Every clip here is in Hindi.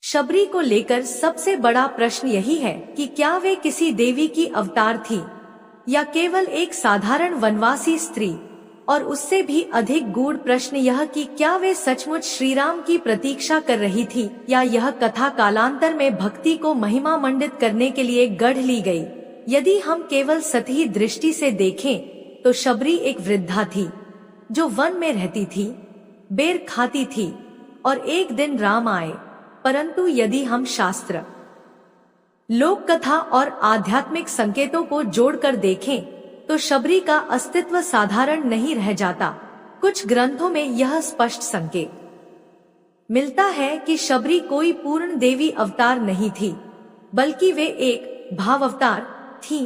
शबरी को लेकर सबसे बड़ा प्रश्न यही है कि क्या वे किसी देवी की अवतार थी या केवल एक साधारण वनवासी स्त्री। और उससे भी अधिक गूढ़ प्रश्न यह कि क्या वे सचमुच श्री राम की प्रतीक्षा कर रही थी या यह कथा कालांतर में भक्ति को महिमा मंडित करने के लिए गढ़ ली गई। यदि हम केवल सतही दृष्टि से देखें तो शबरी एक वृद्धा थी जो वन में रहती थी, बेर खाती थी और एक दिन राम आए। परंतु यदि हम शास्त्र, लोक कथा और आध्यात्मिक संकेतों को जोड़कर देखें तो शबरी का अस्तित्व साधारण नहीं रह जाता। कुछ ग्रंथों में यह स्पष्ट संकेत मिलता है कि शबरी कोई पूर्ण देवी अवतार नहीं थी, बल्कि वे एक भाव अवतार थी,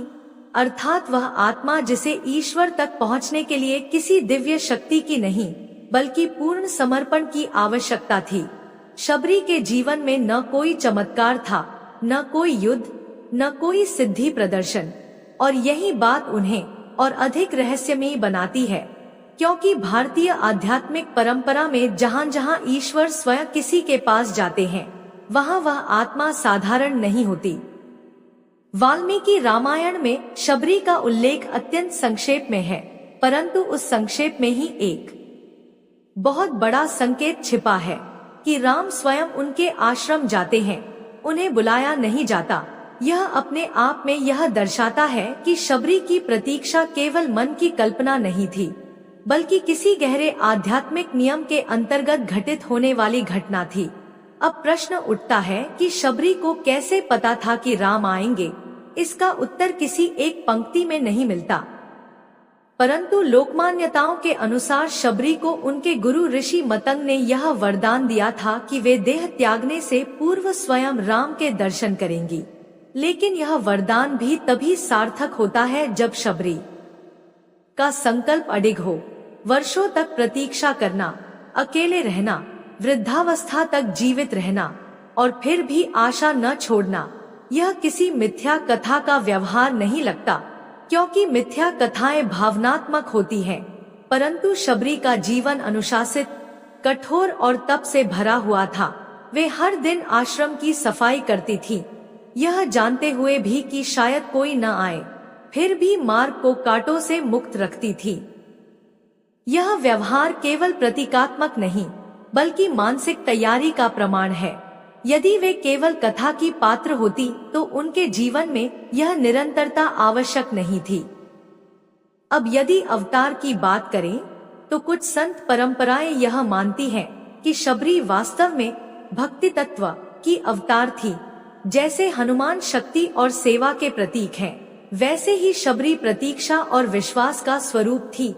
अर्थात वह आत्मा जिसे ईश्वर तक पहुंचने के लिए किसी दिव्य शक्ति की नहीं बल्कि पूर्ण समर्पण की आवश्यकता थी। शबरी के जीवन में न कोई चमत्कार था, न कोई युद्ध, न कोई सिद्धि प्रदर्शन, और यही बात उन्हें और अधिक रहस्यमयी बनाती है, क्योंकि भारतीय आध्यात्मिक परंपरा में जहाँ जहाँ ईश्वर स्वयं किसी के पास जाते हैं वहाँ वह आत्मा साधारण नहीं होती। वाल्मीकि रामायण में शबरी का उल्लेख अत्यंत संक्षेप में है, परंतु उस संक्षेप में ही एक बहुत बड़ा संकेत छिपा है कि राम स्वयं उनके आश्रम जाते हैं, उन्हें बुलाया नहीं जाता। यह अपने आप में यह दर्शाता है कि शबरी की प्रतीक्षा केवल मन की कल्पना नहीं थी, बल्कि किसी गहरे आध्यात्मिक नियम के अंतर्गत घटित होने वाली घटना थी। अब प्रश्न उठता है कि शबरी को कैसे पता था कि राम आएंगे। इसका उत्तर किसी एक पंक्ति में नहीं मिलता, परंतु लोकमान्यताओं के अनुसार शबरी को उनके गुरु ऋषि मतंग ने यह वरदान दिया था कि वे देह त्यागने से पूर्व स्वयं राम के दर्शन करेंगी। लेकिन यह वरदान भी तभी सार्थक होता है जब शबरी का संकल्प अडिग हो। वर्षों तक प्रतीक्षा करना, अकेले रहना, वृद्धावस्था तक जीवित रहना और फिर भी आशा न छोड़ना, यह किसी मिथ्या कथा का व्यवहार नहीं लगता, क्योंकि मिथ्या कथाएं भावनात्मक होती हैं, परंतु शबरी का जीवन अनुशासित, कठोर और तप से भरा हुआ था। वे हर दिन आश्रम की सफाई करती थी, यह जानते हुए भी कि शायद कोई न आए, फिर भी मार्ग को कांटों से मुक्त रखती थी। यह व्यवहार केवल प्रतीकात्मक नहीं बल्कि मानसिक तैयारी का प्रमाण है। यदि वे केवल कथा की पात्र होती तो उनके जीवन में यह निरंतरता आवश्यक नहीं थी। अब यदि अवतार की बात करें तो कुछ संत परंपराएं यह मानती हैं कि शबरी वास्तव में भक्ति तत्व की अवतार थी। जैसे हनुमान शक्ति और सेवा के प्रतीक हैं, वैसे ही शबरी प्रतीक्षा और विश्वास का स्वरूप थी।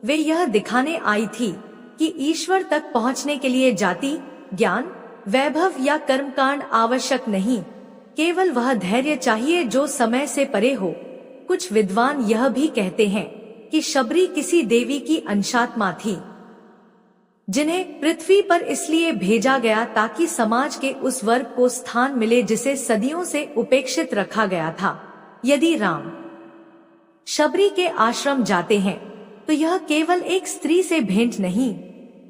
वे यह दिखाने आई थी कि ईश्वर तक पहुंचने के लिए जाति, ज्ञान, वैभव या कर्मकांड आवश्यक नहीं, केवल वह धैर्य चाहिए जो समय से परे हो। कुछ विद्वान यह भी कहते हैं कि शबरी किसी देवी की अंशात्मा थी, जिन्हें पृथ्वी पर इसलिए भेजा गया ताकि समाज के उस वर्ग को स्थान मिले जिसे सदियों से उपेक्षित रखा गया था। यदि राम शबरी के आश्रम जाते हैं तो यह केवल एक स्त्री से भेंट नहीं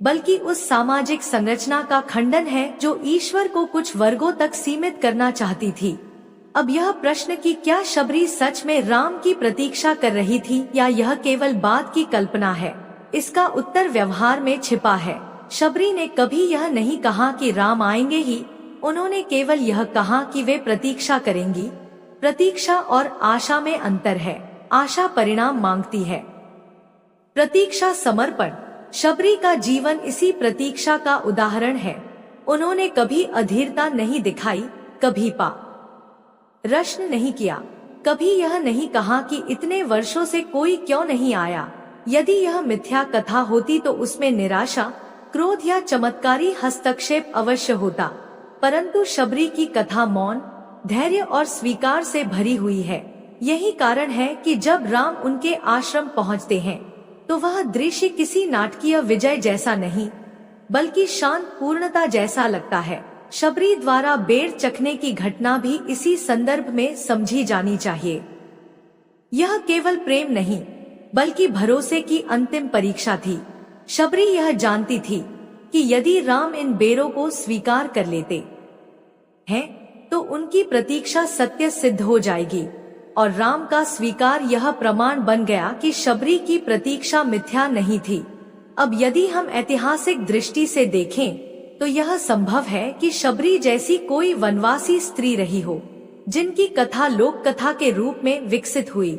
बल्कि उस सामाजिक संरचना का खंडन है जो ईश्वर को कुछ वर्गों तक सीमित करना चाहती थी। अब यह प्रश्न कि क्या शबरी सच में राम की प्रतीक्षा कर रही थी या यह केवल बात की कल्पना है, इसका उत्तर व्यवहार में छिपा है। शबरी ने कभी यह नहीं कहा कि राम आएंगे ही, उन्होंने केवल यह कहा कि वे प्रतीक्षा करेंगी। प्रतीक्षा और आशा में अंतर है। आशा परिणाम मांगती है, प्रतीक्षा समर्पण। शबरी का जीवन इसी प्रतीक्षा का उदाहरण है। उन्होंने कभी अधीरता नहीं दिखाई, कभी प्रश्न नहीं किया, कभी यह नहीं कहा कि इतने वर्षों से कोई क्यों नहीं आया। यदि यह मिथ्या कथा होती तो उसमें निराशा, क्रोध या चमत्कारी हस्तक्षेप अवश्य होता, परंतु शबरी की कथा मौन, धैर्य और स्वीकार से भरी हुई है। यही कारण है कि जब राम उनके आश्रम पहुंचते हैं तो वह दृश्य किसी नाटकीय विजय जैसा नहीं बल्कि शांत पूर्णता जैसा लगता है। शबरी द्वारा बेर चखने की घटना भी इसी संदर्भ में समझी जानी चाहिए। यह केवल प्रेम नहीं बल्कि भरोसे की अंतिम परीक्षा थी। शबरी यह जानती थी कि यदि राम इन बेरों को स्वीकार कर लेते हैं, तो उनकी प्रतीक्षा सत्य सिद्ध हो जाएगी। और राम का स्वीकार यह प्रमाण बन गया कि शबरी की प्रतीक्षा मिथ्या नहीं थी। अब यदि हम ऐतिहासिक दृष्टि से देखें तो यह संभव है कि शबरी जैसी कोई वनवासी स्त्री रही हो, जिनकी कथा लोक कथा के रूप में विकसित हुई,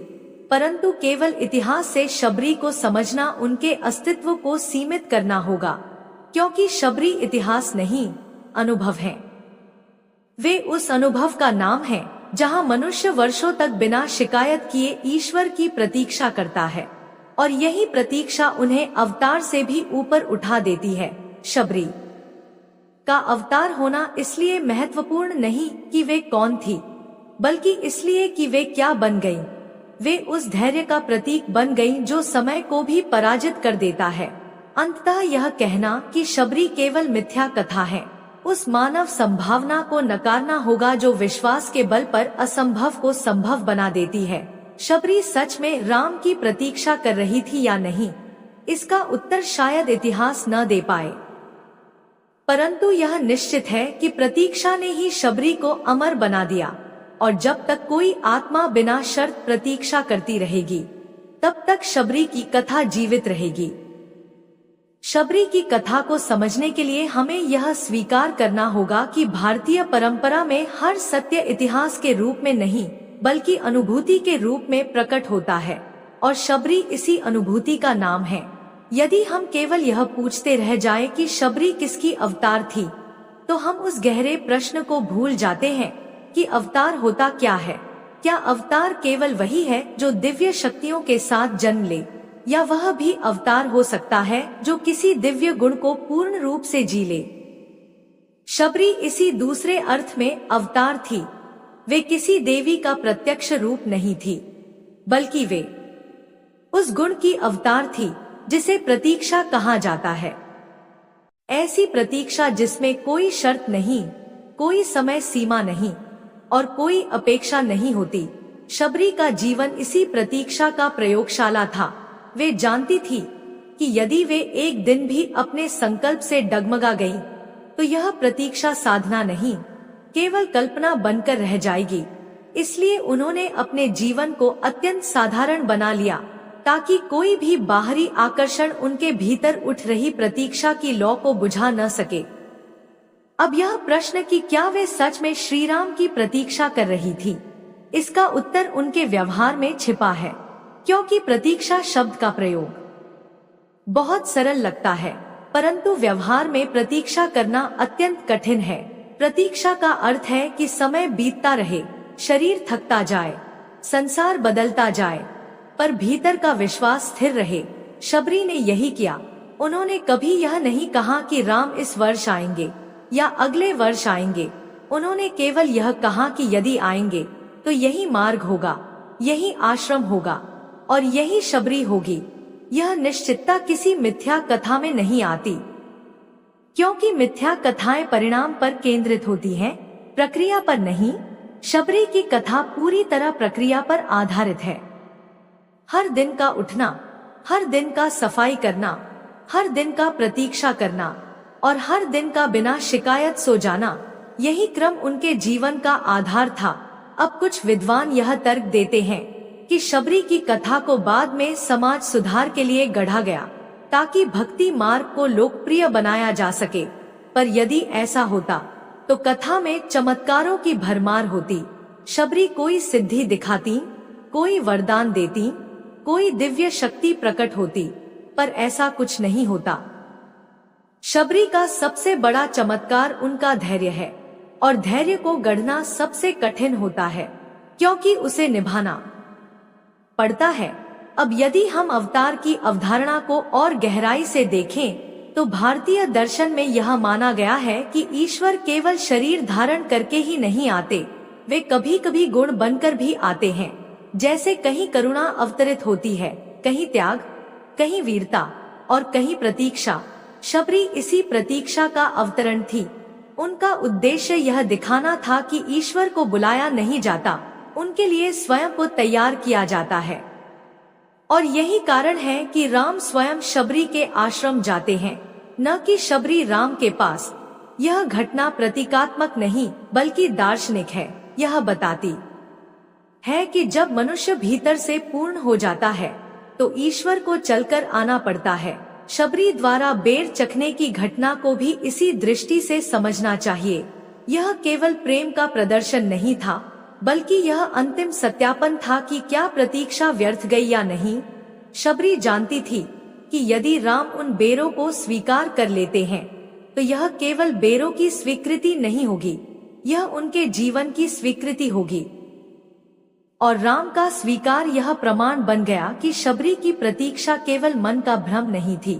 परंतु केवल इतिहास से शबरी को समझना उनके अस्तित्व को सीमित करना होगा, क्योंकि शबरी इतिहास नहीं, अनुभव है। वे उस अनुभव का नाम है जहां मनुष्य वर्षों तक बिना शिकायत किए ईश्वर की प्रतीक्षा करता है, और यही प्रतीक्षा उन्हें अवतार से भी ऊपर उठा देती है। शबरी का अवतार होना इसलिए महत्वपूर्ण नहीं कि वे कौन थी, बल्कि इसलिए कि वे क्या बन गईं। वे उस धैर्य का प्रतीक बन गईं जो समय को भी पराजित कर देता है। अंततः यह कहना कि शबरी केवल मिथ्या कथा है, उस मानव संभावना को नकारना होगा जो विश्वास के बल पर असंभव को संभव बना देती है। शबरी सच में राम की प्रतीक्षा कर रही थी या नहीं, इसका उत्तर शायद इतिहास न दे पाए, परंतु यह निश्चित है कि प्रतीक्षा ने ही शबरी को अमर बना दिया। और जब तक कोई आत्मा बिना शर्त प्रतीक्षा करती रहेगी, तब तक शबरी की कथा जीवित रहेगी। शबरी की कथा को समझने के लिए हमें यह स्वीकार करना होगा कि भारतीय परंपरा में हर सत्य इतिहास के रूप में नहीं, बल्कि अनुभूति के रूप में प्रकट होता है, और शबरी इसी अनुभूति का नाम है। यदि हम केवल यह पूछते रह जाएं कि शबरी किसकी अवतार थी, तो हम उस गहरे प्रश्न को भूल जाते हैं कि अवतार होता क्या है। क्या अवतार केवल वही है जो दिव्य शक्तियों के साथ जन्म ले, या वह भी अवतार हो सकता है जो किसी दिव्य गुण को पूर्ण रूप से जी ले? शबरी इसी दूसरे अर्थ में अवतार थी। वे किसी देवी का प्रत्यक्ष रूप नहीं थी, बल्कि वे उस गुण की अवतार थी जिसे प्रतीक्षा कहा जाता है। ऐसी प्रतीक्षा जिसमें कोई शर्त नहीं, कोई समय सीमा नहीं और कोई अपेक्षा नहीं होती। शबरी का जीवन इसी प्रतीक्षा का प्रयोगशाला था। वे जानती थी कि यदि वे एक दिन भी अपने संकल्प से डगमगा गईं, तो यह प्रतीक्षा साधना नहीं, केवल कल्पना बनकर रह जाएगी। इसलिए उन्होंने अपने जीवन को अत्यंत साधारण बना लिया, ताकि कोई भी बाहरी आकर्षण उनके भीतर उठ रही प्रतीक्षा की लौ को बुझा न सके। अब यह प्रश्न कि क्या वे सच में श्री राम की प्रतीक्षा कर रही थी, इसका उत्तर उनके व्यवहार में छिपा है। क्योंकि प्रतीक्षा शब्द का प्रयोग बहुत सरल लगता है, परंतु व्यवहार में प्रतीक्षा करना अत्यंत कठिन है। प्रतीक्षा का अर्थ है कि समय बीतता रहे, शरीर थकता जाए, संसार बदलता जाए, पर भीतर का विश्वास स्थिर रहे। शबरी ने यही किया। उन्होंने कभी यह नहीं कहा कि राम इस वर्ष आएंगे या अगले वर्ष आएंगे। उन्होंने केवल यह कहा कि यदि आएंगे तो यही मार्ग होगा, यही आश्रम होगा और यही शबरी होगी। यह निश्चितता किसी मिथ्या कथा में नहीं आती, क्योंकि मिथ्या कथाएं परिणाम पर केंद्रित होती हैं, प्रक्रिया पर नहीं। शबरी की कथा पूरी तरह प्रक्रिया पर आधारित है। हर दिन का उठना, हर दिन का सफाई करना, हर दिन का प्रतीक्षा करना और हर दिन का बिना शिकायत सो जाना, यही क्रम उनके जीवन का आधार था। अब कुछ विद्वान यह तर्क देते हैं कि शबरी की कथा को बाद में समाज सुधार के लिए गढ़ा गया, ताकि भक्ति मार्ग को लोकप्रिय बनाया जा सके। पर यदि ऐसा होता तो कथा में चमत्कारों की भरमार होती। शबरी कोई सिद्धि दिखाती, कोई वरदान देती, कोई दिव्य शक्ति प्रकट होती, पर ऐसा कुछ नहीं होता। शबरी का सबसे बड़ा चमत्कार उनका धैर्य है, और धैर्य को गढ़ना सबसे कठिन होता है, क्योंकि उसे निभाना पड़ता है। अब यदि हम अवतार की अवधारणा को और गहराई से देखें, तो भारतीय दर्शन में यह माना गया है कि ईश्वर केवल शरीर धारण करके ही नहीं आते, वे कभी कभी गुण बनकर भी आते हैं। जैसे कहीं करुणा अवतरित होती है, कहीं त्याग, कहीं वीरता और कहीं प्रतीक्षा। शबरी इसी प्रतीक्षा का अवतरण थी। उनका उद्देश्य यह दिखाना था कि ईश्वर को बुलाया नहीं जाता, उनके लिए स्वयं को तैयार किया जाता है। और यही कारण है कि राम स्वयं शबरी के आश्रम जाते हैं, न कि शबरी राम के पास। यह घटना प्रतीकात्मक नहीं बल्कि दार्शनिक है। यह बताती है कि जब मनुष्य भीतर से पूर्ण हो जाता है तो ईश्वर को चलकर आना पड़ता है। शबरी द्वारा बेर चखने की घटना को भी इसी दृष्टि से समझना चाहिए। यह केवल प्रेम का प्रदर्शन नहीं था, बल्कि यह अंतिम सत्यापन था कि क्या प्रतीक्षा व्यर्थ गई या नहीं। शबरी जानती थी कि यदि राम उन बेरों को स्वीकार कर लेते हैं तो यह केवल बेरों की स्वीकृति नहीं होगी, यह उनके जीवन की स्वीकृति होगी। और राम का स्वीकार यह प्रमाण बन गया कि शबरी की प्रतीक्षा केवल मन का भ्रम नहीं थी।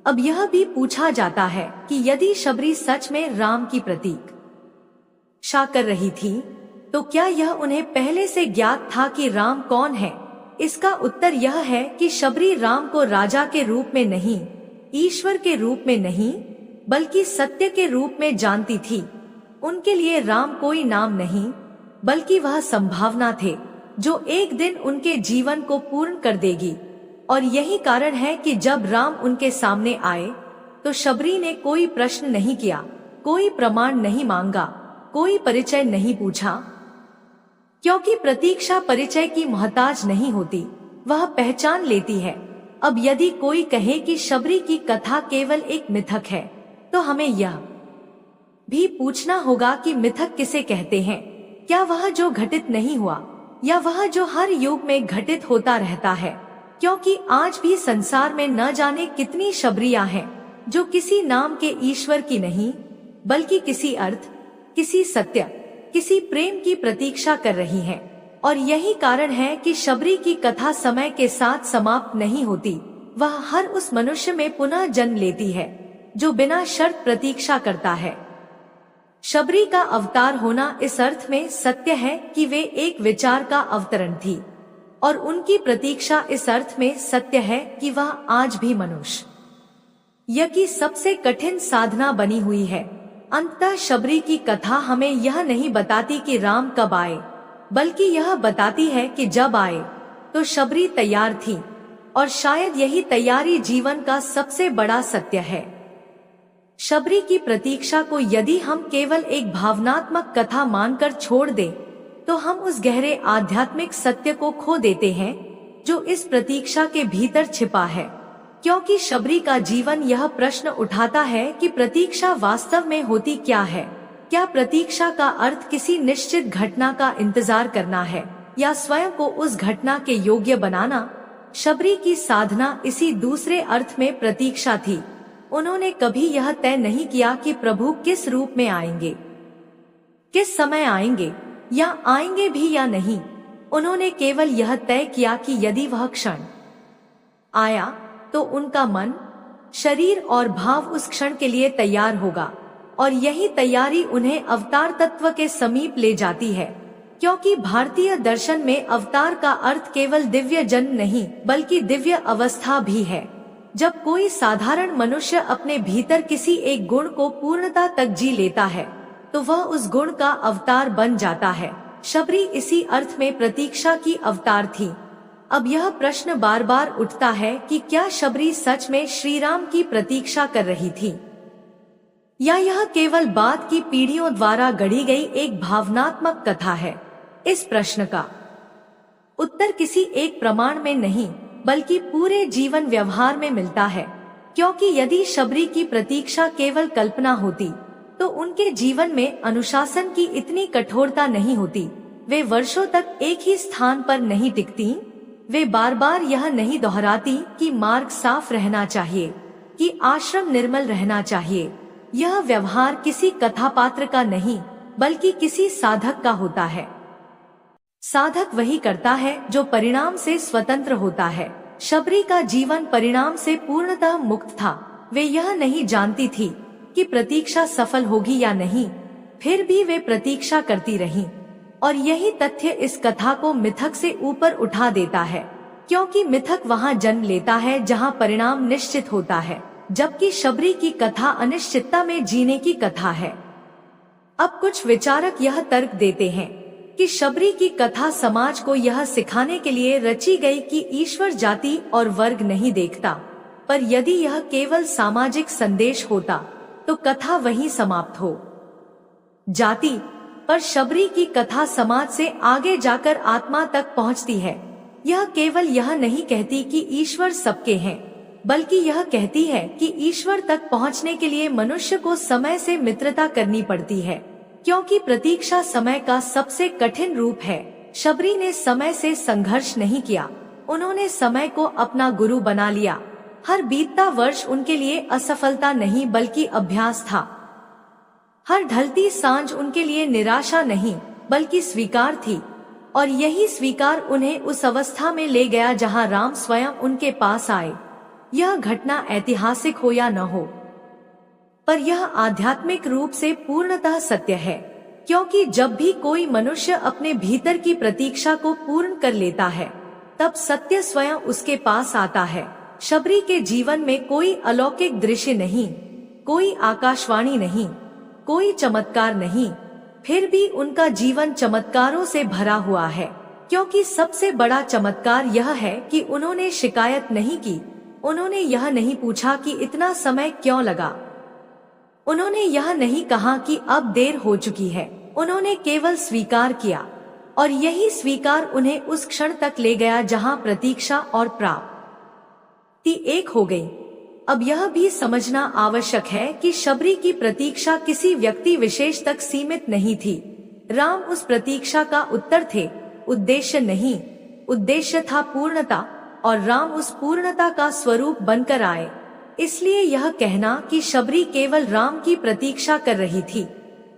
अब यह भी पूछा जाता है कि यदि शबरी सच में राम की प्रतीक्षा कर रही थी तो क्या यह उन्हें पहले से ज्ञात था कि राम कौन है। इसका उत्तर यह है कि शबरी राम को राजा के रूप में नहीं, ईश्वर के रूप में नहीं, बल्कि सत्य के रूप में जानती थी। उनके लिए राम कोई नाम नहीं, बल्कि वह संभावना थे जो एक दिन उनके जीवन को पूर्ण कर देगी। और यही कारण है कि जब राम उनके सामने आए तो शबरी ने कोई प्रश्न नहीं किया, कोई प्रमाण नहीं मांगा, कोई परिचय नहीं पूछा, क्योंकि प्रतीक्षा परिचय की मोहताज नहीं होती, वह पहचान लेती है। अब यदि कोई कहे कि शबरी की कथा केवल एक मिथक है तो हमें यह भी पूछना होगा कि मिथक किसे कहते हैं। क्या वह जो घटित नहीं हुआ या वह जो हर युग में घटित होता रहता है। क्योंकि आज भी संसार में न जाने कितनी शबरियां हैं जो किसी नाम के ईश्वर की नहीं, बल्कि किसी अर्थ, किसी सत्य, किसी प्रेम की प्रतीक्षा कर रही हैं। और यही कारण है कि शबरी की कथा समय के साथ समाप्त नहीं होती, वह हर उस मनुष्य में पुनः जन्म लेती है जो बिना शर्त प्रतीक्षा करता है। शबरी का अवतार होना इस अर्थ में सत्य है कि वे एक विचार का अवतरण थी, और उनकी प्रतीक्षा इस अर्थ में सत्य है कि वह आज भी मनुष्य की सबसे कठिन साधना बनी हुई है। अंततः शबरी की कथा हमें यह नहीं बताती कि राम कब आए, बल्कि यह बताती है कि जब आए तो शबरी तैयार थी, और शायद यही तैयारी जीवन का सबसे बड़ा सत्य है। शबरी की प्रतीक्षा को यदि हम केवल एक भावनात्मक कथा मानकर छोड़ दें, तो हम उस गहरे आध्यात्मिक सत्य को खो देते हैं जो इस प्रतीक्षा के भीतर छिपा है। क्योंकि शबरी का जीवन यह प्रश्न उठाता है कि प्रतीक्षा वास्तव में होती क्या है। क्या प्रतीक्षा का अर्थ किसी निश्चित घटना का इंतजार करना है या स्वयं को उस घटना के योग्य बनाना। शबरी की साधना इसी दूसरे अर्थ में प्रतीक्षा थी। उन्होंने कभी यह तय नहीं किया कि प्रभु किस रूप में आएंगे, किस समय आएंगे या आएंगे भी या नहीं। उन्होंने केवल यह तय किया कि यदि वह क्षण आया तो उनका मन, शरीर और भाव उस क्षण के लिए तैयार होगा, और यही तैयारी उन्हें अवतार तत्व के समीप ले जाती है। क्योंकि भारतीय दर्शन में अवतार का अर्थ केवल दिव्य जन्म नहीं, बल्कि दिव्य अवस्था भी है। जब कोई साधारण मनुष्य अपने भीतर किसी एक गुण को पूर्णता तक जी लेता है तो वह उस गुण का अवतार बन जाता है। शबरी इसी अर्थ में प्रतीक्षा की अवतार थी। अब यह प्रश्न बार बार उठता है कि क्या शबरी सच में श्री राम की प्रतीक्षा कर रही थी, या यह केवल बाद की पीढ़ियों द्वारा गढ़ी गई एक भावनात्मक कथा है। इस प्रश्न का उत्तर किसी एक प्रमाण में नहीं, बल्कि पूरे जीवन व्यवहार में मिलता है। क्योंकि यदि शबरी की प्रतीक्षा केवल कल्पना होती तो उनके जीवन में अनुशासन की इतनी कठोरता नहीं होती। वे वर्षों तक एक ही स्थान पर नहीं टिकती। वे बार बार यह नहीं दोहराती कि मार्ग साफ रहना चाहिए, कि आश्रम निर्मल रहना चाहिए। यह व्यवहार किसी कथापात्र का नहीं, बल्कि किसी साधक का होता है। साधक वही करता है जो परिणाम से स्वतंत्र होता है। शबरी का जीवन परिणाम से पूर्णतः मुक्त था। वे यह नहीं जानती थी कि प्रतीक्षा सफल होगी या नहीं, फिर भी वे प्रतीक्षा करती रहीं। और यही तथ्य इस कथा को मिथक से ऊपर उठा देता है, क्योंकि मिथक वहां जन्म लेता है जहां परिणाम निश्चित होता है, जबकि शबरी की कथा अनिश्चितता में जीने की कथा है। अब कुछ विचारक यह तर्क देते हैं कि शबरी की कथा समाज को यह सिखाने के लिए रची गई कि ईश्वर जाति और वर्ग नहीं देखता, पर यदि यह केवल सामाजिक संदेश होता तो कथा वहीं समाप्त हो जाती, पर शबरी की कथा समाज से आगे जाकर आत्मा तक पहुंचती है। यह केवल यह नहीं कहती कि ईश्वर सबके हैं, बल्कि यह कहती है कि ईश्वर तक पहुंचने के लिए मनुष्य को समय से मित्रता करनी पड़ती है, क्योंकि प्रतीक्षा समय का सबसे कठिन रूप है। शबरी ने समय से संघर्ष नहीं किया, उन्होंने समय को अपना गुरु बना लिया। हर बीतता वर्ष उनके लिए असफलता नहीं बल्कि अभ्यास था। हर ढलती सांझ उनके लिए निराशा नहीं बल्कि स्वीकार थी, और यही स्वीकार उन्हें उस अवस्था में ले गया जहां राम स्वयं उनके पास आए। यह घटना ऐतिहासिक हो या न हो, पर यह आध्यात्मिक रूप से पूर्णतः सत्य है, क्योंकि जब भी कोई मनुष्य अपने भीतर की प्रतीक्षा को पूर्ण कर लेता है, तब सत्य स्वयं उसके पास आता है। शबरी के जीवन में कोई अलौकिक दृश्य नहीं, कोई आकाशवाणी नहीं, कोई चमत्कार नहीं, फिर भी उनका जीवन चमत्कारों से भरा हुआ है, क्योंकि सबसे बड़ा चमत्कार यह है कि उन्होंने शिकायत नहीं की। उन्होंने यह नहीं पूछा कि इतना समय क्यों लगा। उन्होंने यह नहीं कहा कि अब देर हो चुकी है। उन्होंने केवल स्वीकार किया, और यही स्वीकार उन्हें उस क्षण तक ले गया जहां प्रतीक्षा और प्राप्ति एक हो गई। अब यह भी समझना आवश्यक है कि शबरी की प्रतीक्षा किसी व्यक्ति विशेष तक सीमित नहीं थी। राम उस प्रतीक्षा का उत्तर थे, उद्देश्य नहीं। उद्देश्य था पूर्णता, और राम उस पूर्णता का स्वरूप बनकर आए। इसलिए यह कहना कि शबरी केवल राम की प्रतीक्षा कर रही थी,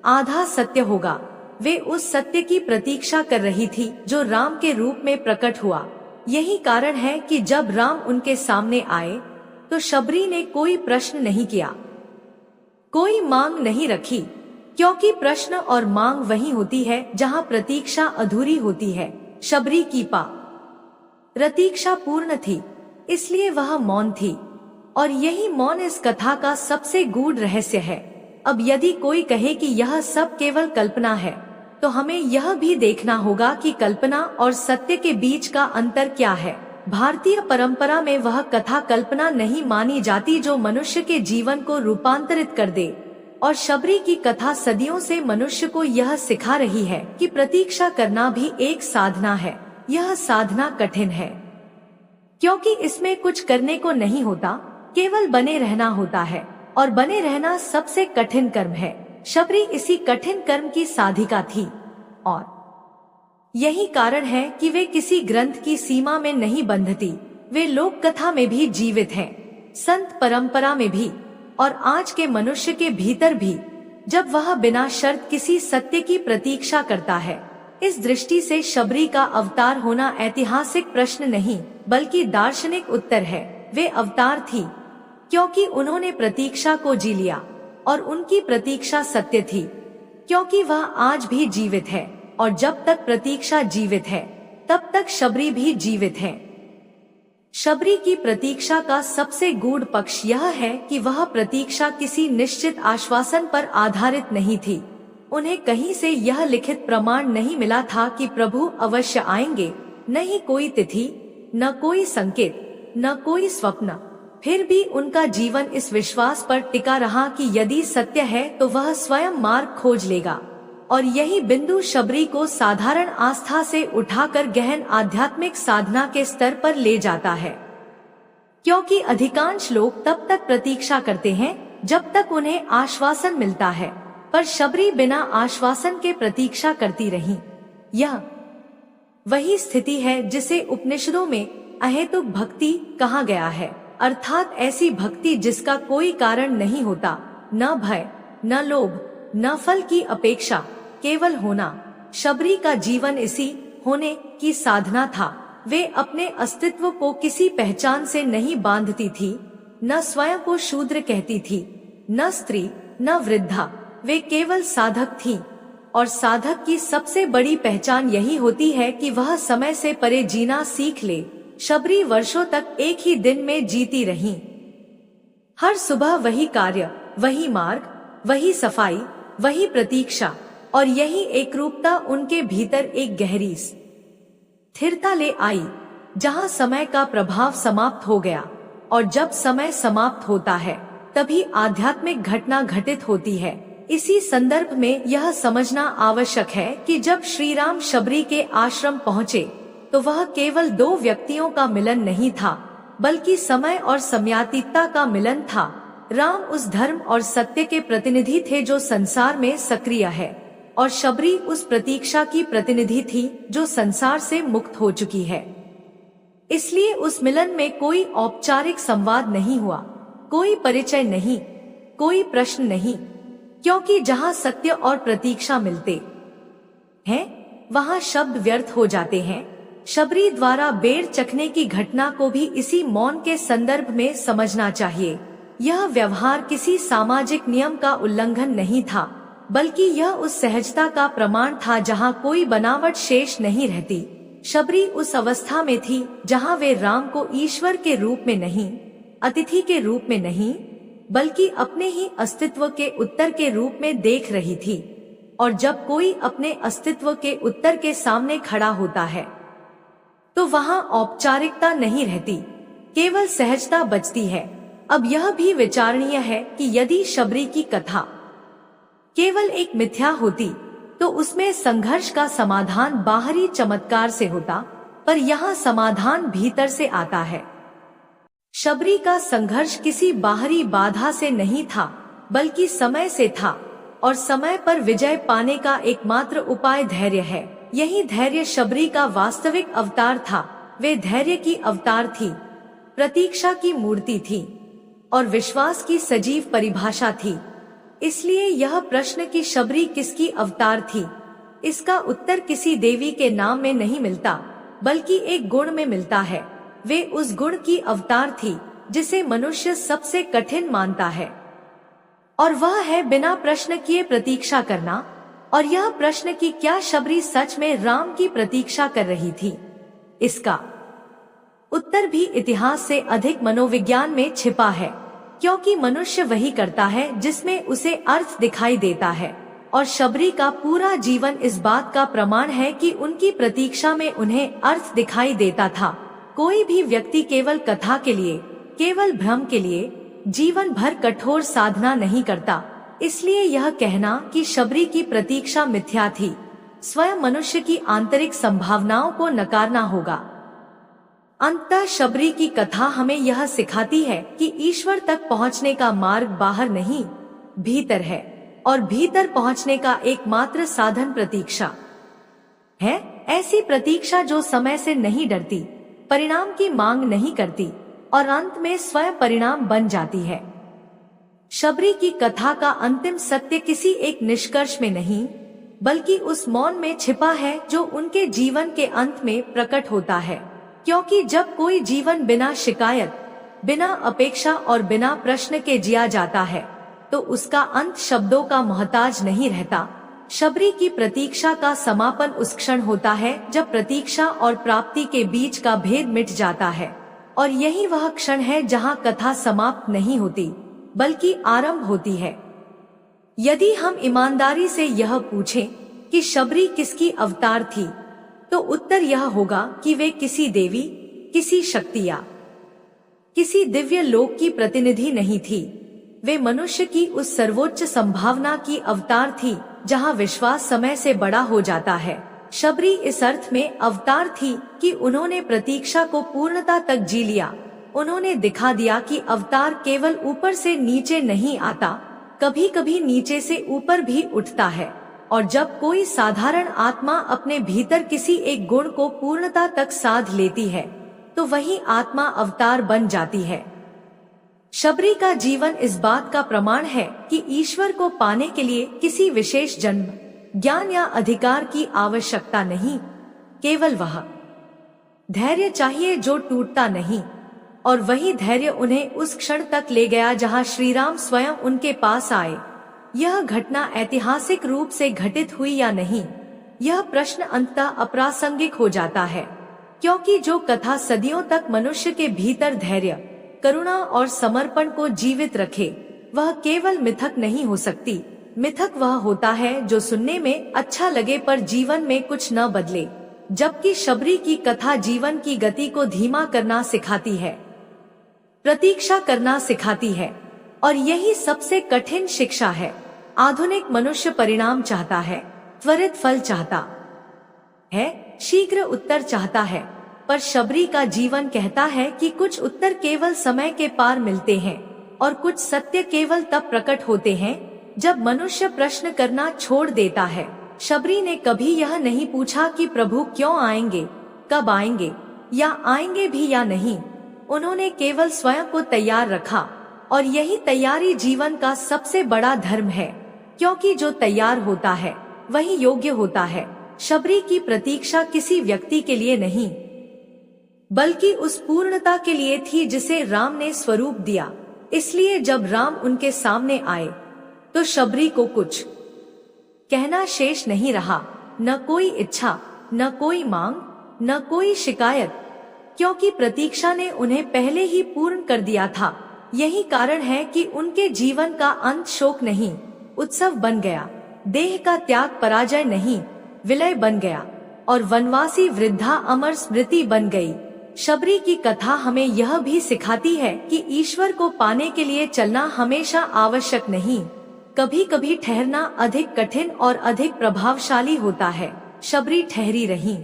आधा सत्य होगा। वे उस सत्य की प्रतीक्षा कर रही थी जो राम के रूप में प्रकट हुआ। यही कारण है कि जब राम उनके सामने आए तो शबरी ने कोई प्रश्न नहीं किया, कोई मांग नहीं रखी, क्योंकि प्रश्न और मांग वही होती है जहां प्रतीक्षा अधूरी होती है। शबरी की प्रतीक्षा पूर्ण थी, इसलिए वह मौन थी, और यही मौन इस कथा का सबसे गूढ़ रहस्य है। अब यदि कोई कहे कि यह सब केवल कल्पना है, तो हमें यह भी देखना होगा कि कल्पना और सत्य के बीच का अंतर क्या है। भारतीय परंपरा में वह कथा कल्पना नहीं मानी जाती जो मनुष्य के जीवन को रूपांतरित कर दे, और शबरी की कथा सदियों से मनुष्य को यह सिखा रही है कि प्रतीक्षा करना भी एक साधना है। यह साधना कठिन है, क्योंकि इसमें कुछ करने को नहीं होता, केवल बने रहना होता है, और बने रहना सबसे कठिन कर्म है। शबरी इसी कठिन कर्म की साधिका थी, और यही कारण है कि वे किसी ग्रंथ की सीमा में नहीं बंधती। वे लोक कथा में भी जीवित हैं, संत परंपरा में भी, और आज के मनुष्य के भीतर भी, जब वह बिना शर्त किसी सत्य की प्रतीक्षा करता है। इस दृष्टि से शबरी का अवतार होना ऐतिहासिक प्रश्न नहीं बल्कि दार्शनिक उत्तर है। वे अवतार थी क्योंकि उन्होंने प्रतीक्षा को जी लिया, और उनकी प्रतीक्षा सत्य थी क्योंकि वह आज भी जीवित है, और जब तक प्रतीक्षा जीवित है तब तक शबरी भी जीवित है। शबरी की प्रतीक्षा का सबसे गूढ़ पक्ष यह है कि वह प्रतीक्षा किसी निश्चित आश्वासन पर आधारित नहीं थी। उन्हें कहीं से यह लिखित प्रमाण नहीं मिला था कि प्रभु अवश्य आएंगे, न ही कोई तिथि, न कोई संकेत, न कोई स्वप्न। फिर भी उनका जीवन इस विश्वास पर टिका रहा कि यदि सत्य है तो वह स्वयं मार्ग खोज लेगा, और यही बिंदु शबरी को साधारण आस्था से उठाकर गहन आध्यात्मिक साधना के स्तर पर ले जाता है। क्योंकि अधिकांश लोग तब तक प्रतीक्षा करते हैं जब तक उन्हें आश्वासन मिलता है, पर शबरी बिना आश्वासन के प्रतीक्षा करती रही। यह वही स्थिति है जिसे उपनिषदों में अहेतुक भक्ति कहा गया है, अर्थात ऐसी भक्ति जिसका कोई कारण नहीं होता, न भय, न लोभ, न फल की अपेक्षा, केवल होना। शबरी का जीवन इसी होने की साधना था। वे अपने अस्तित्व को किसी पहचान से नहीं बांधती थी, न स्वयं को शूद्र कहती थी, न स्त्री, न वृद्धा। वे केवल साधक थीं, और साधक की सबसे बड़ी पहचान यही होती है कि वह समय से परे जीना सीख ले। शबरी वर्षों तक एक ही दिन में जीती रहीं। हर सुबह वही कार्य, वही मार्ग, वही सफाई, वही प्रतीक्षा, और यही एकरूपता उनके भीतर एक गहरी स्थिरता ले आई, जहां समय का प्रभाव समाप्त हो गया। और जब समय समाप्त होता है तभी आध्यात्मिक घटना घटित होती है। इसी संदर्भ में यह समझना आवश्यक है कि जब श्री राम शबरी के आश्रम पहुँचे तो वह केवल दो व्यक्तियों का मिलन नहीं था, बल्कि समय और समयातीतता का मिलन था। राम उस धर्म और सत्य के प्रतिनिधि थे जो संसार में सक्रिय है, और शबरी उस प्रतीक्षा की प्रतिनिधि थी जो संसार से मुक्त हो चुकी है। इसलिए उस मिलन में कोई औपचारिक संवाद नहीं हुआ, कोई परिचय नहीं, कोई प्रश्न नहीं, क्योंकि जहाँ सत्य और प्रतीक्षा मिलते हैं वहाँ शब्द व्यर्थ हो जाते हैं। शबरी द्वारा बेर चखने की घटना को भी इसी मौन के संदर्भ में समझना चाहिए। यह व्यवहार किसी सामाजिक नियम का उल्लंघन नहीं था, बल्कि यह उस सहजता का प्रमाण था जहाँ कोई बनावट शेष नहीं रहती। शबरी उस अवस्था में थी जहाँ वे राम को ईश्वर के रूप में नहीं, अतिथि के रूप में नहीं, बल्कि अपने ही अस्तित्व के उत्तर के रूप में देख रही थी। और जब कोई अपने अस्तित्व के उत्तर के सामने खड़ा होता है तो वहाँ औपचारिकता नहीं रहती, केवल सहजता बचती है। अब यह भी विचारणीय है कि यदि शबरी की कथा केवल एक मिथ्या होती तो उसमें संघर्ष का समाधान बाहरी चमत्कार से होता, पर यहाँ समाधान भीतर से आता है। शबरी का संघर्ष किसी बाहरी बाधा से नहीं था, बल्कि समय से था, और समय पर विजय पाने का एकमात्र उपाय धैर्य है। यही धैर्य शबरी का वास्तविक अवतार था। वे धैर्य की अवतार थी, प्रतीक्षा की मूर्ति थी, और विश्वास की सजीव परिभाषा थी। इसलिए यह प्रश्न कि शबरी किसकी अवतार थी, इसका उत्तर किसी देवी के नाम में नहीं मिलता, बल्कि एक गुण में मिलता है। वे उस गुण की अवतार थी जिसे मनुष्य सबसे कठिन मानता है, और वह है बिना प्रश्न किए प्रतीक्षा करना। और यह प्रश्न कि क्या शबरी सच में राम की प्रतीक्षा कर रही थी, इसका उत्तर भी इतिहास से अधिक मनोविज्ञान में छिपा है, क्योंकि मनुष्य वही करता है जिसमें उसे अर्थ दिखाई देता है। और शबरी का पूरा जीवन इस बात का प्रमाण है कि उनकी प्रतीक्षा में उन्हें अर्थ दिखाई देता था। कोई भी व्यक्ति केवल कथा के लिए, केवल भ्रम के लिए जीवन भर कठोर साधना नहीं करता। इसलिए यह कहना कि शबरी की प्रतीक्षा मिथ्या थी, स्वयं मनुष्य की आंतरिक संभावनाओं को नकारना होगा। अंततः शबरी की कथा हमें यह सिखाती है कि ईश्वर तक पहुंचने का मार्ग बाहर नहीं, भीतर है, और भीतर पहुंचने का एकमात्र साधन प्रतीक्षा है। ऐसी प्रतीक्षा जो समय से नहीं डरती, परिणाम की मांग नहीं करती, और अंत में स्वयं परिणाम बन जाती है। शबरी की कथा का अंतिम सत्य किसी एक निष्कर्ष में नहीं, बल्कि उस मौन में छिपा है जो उनके जीवन के अंत में प्रकट होता है। क्योंकि जब कोई जीवन बिना शिकायत, बिना अपेक्षा और बिना प्रश्न के जिया जाता है तो उसका अंत शब्दों का मोहताज नहीं रहता। शबरी की प्रतीक्षा का समापन उस क्षण होता है जब प्रतीक्षा और प्राप्ति के बीच का भेद मिट जाता है, और यही वह क्षण है जहां कथा समाप्त नहीं होती, बल्कि आरंभ होती है। यदि हम ईमानदारी से यह पूछें कि शबरी किसकी अवतार थी, तो उत्तर यह होगा कि वे किसी देवी, किसी शक्ति या किसी दिव्य लोक की प्रतिनिधि नहीं थी। वे मनुष्य की उस सर्वोच्च संभावना की अवतार थी जहां विश्वास समय से बड़ा हो जाता है। शबरी इस अर्थ में अवतार थी कि उन्होंने प्रतीक्षा को पूर्णता तक जी लिया। उन्होंने दिखा दिया कि अवतार केवल ऊपर से नीचे नहीं आता, कभी कभी नीचे से ऊपर भी उठता है। और जब कोई साधारण आत्मा अपने भीतर किसी एक गुण को पूर्णता तक साध लेती है तो वही आत्मा अवतार बन जाती है। शबरी का जीवन इस बात का प्रमाण है कि ईश्वर को पाने के लिए किसी विशेष जन्म, ज्ञान या अधिकार की आवश्यकता नहीं, केवल वह धैर्य चाहिए जो टूटता नहीं। और वही धैर्य उन्हें उस क्षण तक ले गया जहां श्री राम स्वयं उनके पास आए। यह घटना ऐतिहासिक रूप से घटित हुई या नहीं, यह प्रश्न अंततः अप्रासंगिक हो जाता है, क्योंकि जो कथा सदियों तक मनुष्य के भीतर धैर्य, करुणा और समर्पण को जीवित रखे, वह केवल मिथक नहीं हो सकती। मिथक वह होता है जो सुनने में अच्छा लगे पर जीवन में कुछ न बदले, जबकि शबरी की कथा जीवन की गति को धीमा करना सिखाती है, प्रतीक्षा करना सिखाती है, और यही सबसे कठिन शिक्षा है। आधुनिक मनुष्य परिणाम चाहता है, त्वरित फल चाहता है, शीघ्र उत्तर चाहता है, पर शबरी का जीवन कहता है कि कुछ उत्तर केवल समय के पार मिलते हैं और कुछ सत्य केवल तब प्रकट होते हैं जब मनुष्य प्रश्न करना छोड़ देता है। शबरी ने कभी यह नहीं पूछा कि प्रभु क्यों आएंगे, कब आएंगे, या आएंगे भी या नहीं। उन्होंने केवल स्वयं को तैयार रखा, और यही तैयारी जीवन का सबसे बड़ा धर्म है, क्योंकि जो तैयार होता है वही योग्य होता है। शबरी की प्रतीक्षा किसी व्यक्ति के लिए नहीं, बल्कि उस पूर्णता के लिए थी जिसे राम ने स्वरूप दिया। इसलिए जब राम उनके सामने आए तो शबरी को कुछ कहना शेष नहीं रहा, न कोई इच्छा, न कोई मांग, न कोई शिकायत, क्योंकि प्रतीक्षा ने उन्हें पहले ही पूर्ण कर दिया था। यही कारण है कि उनके जीवन का अंत शोक नहीं, उत्सव बन गया। देह का त्याग पराजय नहीं, विलय बन गया, और वनवासी वृद्धा अमर स्मृति बन गई। शबरी की कथा हमें यह भी सिखाती है कि ईश्वर को पाने के लिए चलना हमेशा आवश्यक नहीं, कभी कभी ठहरना अधिक कठिन और अधिक प्रभावशाली होता है। शबरी ठहरी रही।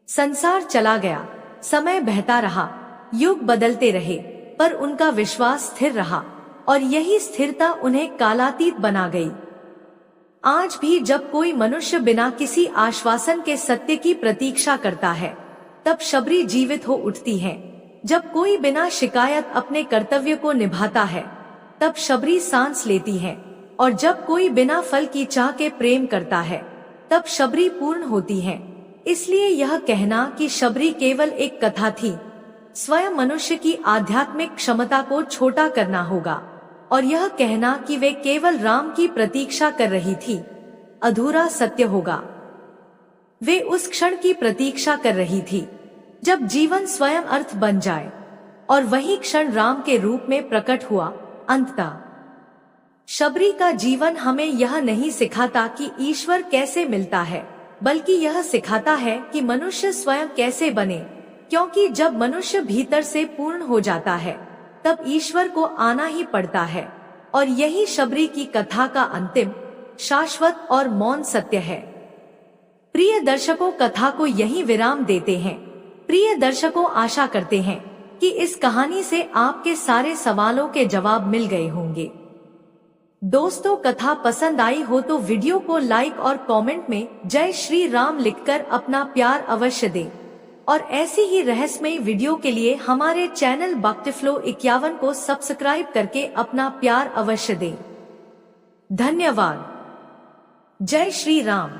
संसार चला गया, समय बहता रहा, युग बदलते रहे, पर उनका विश्वास स्थिर रहा, और यही स्थिरता उन्हें कालातीत बना गई। आज भी जब कोई मनुष्य बिना किसी आश्वासन के सत्य की प्रतीक्षा करता है, तब शबरी जीवित हो उठती है। जब कोई बिना शिकायत अपने कर्तव्य को निभाता है, तब शबरी सांस लेती है, और जब कोई बिना फल की चाह के प्रेम करता है, तब शबरी पूर्ण होती है। इसलिए यह कहना कि शबरी केवल एक कथा थी, स्वयं मनुष्य की आध्यात्मिक क्षमता को छोटा करना होगा, और यह कहना कि वे केवल राम की प्रतीक्षा कर रही थी, अधूरा सत्य होगा। वे उस क्षण की प्रतीक्षा कर रही थी जब जीवन स्वयं अर्थ बन जाए, और वही क्षण राम के रूप में प्रकट हुआ अंततः। शबरी का जीवन हमें यह नहीं सिखाता कि ईश्वर कैसे मिलता है, बल्कि यह सिखाता है कि मनुष्य स्वयं कैसे बने, क्योंकि जब मनुष्य भीतर से पूर्ण हो जाता है, तब ईश्वर को आना ही पड़ता है। और यही शबरी की कथा का अंतिम, शाश्वत और मौन सत्य है। प्रिय दर्शकों, कथा को यही विराम देते हैं। प्रिय दर्शकों, आशा करते हैं कि इस कहानी से आपके सारे सवालों के जवाब मिल गए होंगे। दोस्तों, कथा पसंद आई हो तो वीडियो को लाइक और कमेंट में जय श्री राम लिखकर अपना प्यार अवश्य दें, और ऐसी ही रहस्यमयी वीडियो के लिए हमारे चैनल भक्तिफ्लो 51 को सब्सक्राइब करके अपना प्यार अवश्य दें। धन्यवाद। जय श्री राम।